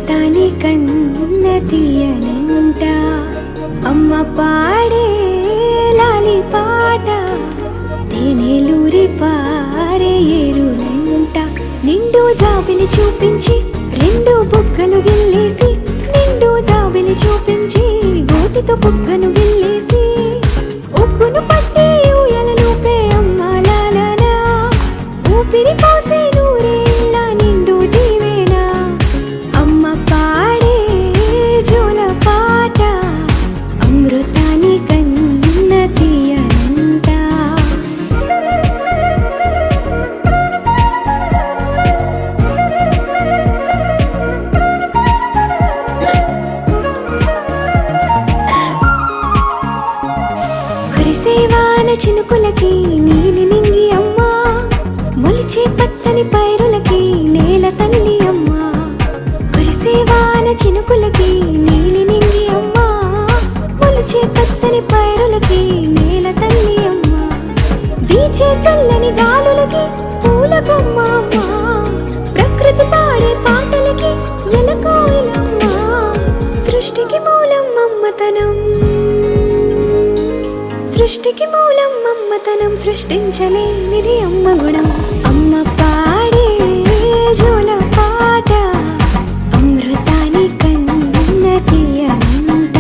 అమృతాని కన్న తీయనంట అమ్మ పాడే లాలి పాట తేనెలూరి పారే ఏరులంట నిండు జాబిలి చూపించి రెండు బుగ్గలు గిల్లేసి నిండు జాబిలి చూపించి గోటితో బుగ్గను గిల్లేసి ఉగ్గును పట్టి ఊయలను పే అమ్మ లాలనా ఊపిరి పోసే నూరేళ్ళ నిండు దీవేనా అమ్మ పాడే జోల పాట అమృతాని కన్న తీయనంట కురిసేవాన చినుకులకి నీలి నింగి అమ్మా మొలిచే పచ్చని పైరులకి నేల తల్లి అమ్మా కురిసేవాన చినుకులకి నీలి నింగి అమ్మా మొలిచే పచ్చని పైరులకి నేల తల్లి అమ్మా వీచే చల్లని గాలులకి పూల బొమ్మ అమ్మా ప్రకృతి పాడే పాటలకి ఎలకోయిలమ్మా సృష్టికి మూలం అమ్మతనం సృష్టికి మూలం అమ్మతనం సృష్టించలేనిది అమ్మ గుణం అమ్మ పాడే జోల పాట అమృతాని కన్న తీయనంట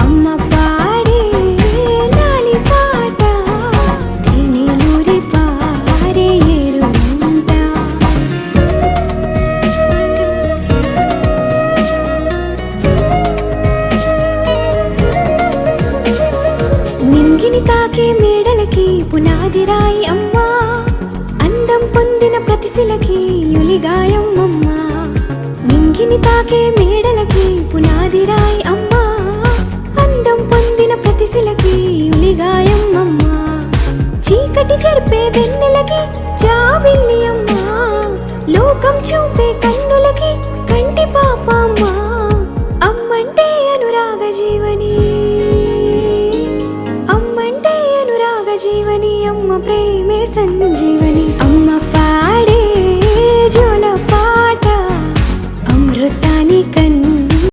అమ్మ పాడే లాలి పాట తేనెలూరి పారే ఏరులంట నింగిని తాకే మేడలకి పునాది రాయి అమ్మా అందం పొందిన ప్రతిశిలకి యులిగాయం అమ్మా నింగిని తాకే మేడలకి పునాది రాయి అమ్మా అందం పొందిన ప్రతిశిలకి యులిగాయం అమ్మా చీకటి చెరిపే వెన్నెలకి జాబిల్లి అమ్మా లోకం చూపే కన్నులకి కంటి పాప అమ్మా అమ్మంటే అనురాగ జీవని అమ్మంటే అనురాగ జీవని అమ్మ ప్రేమే సంజీవని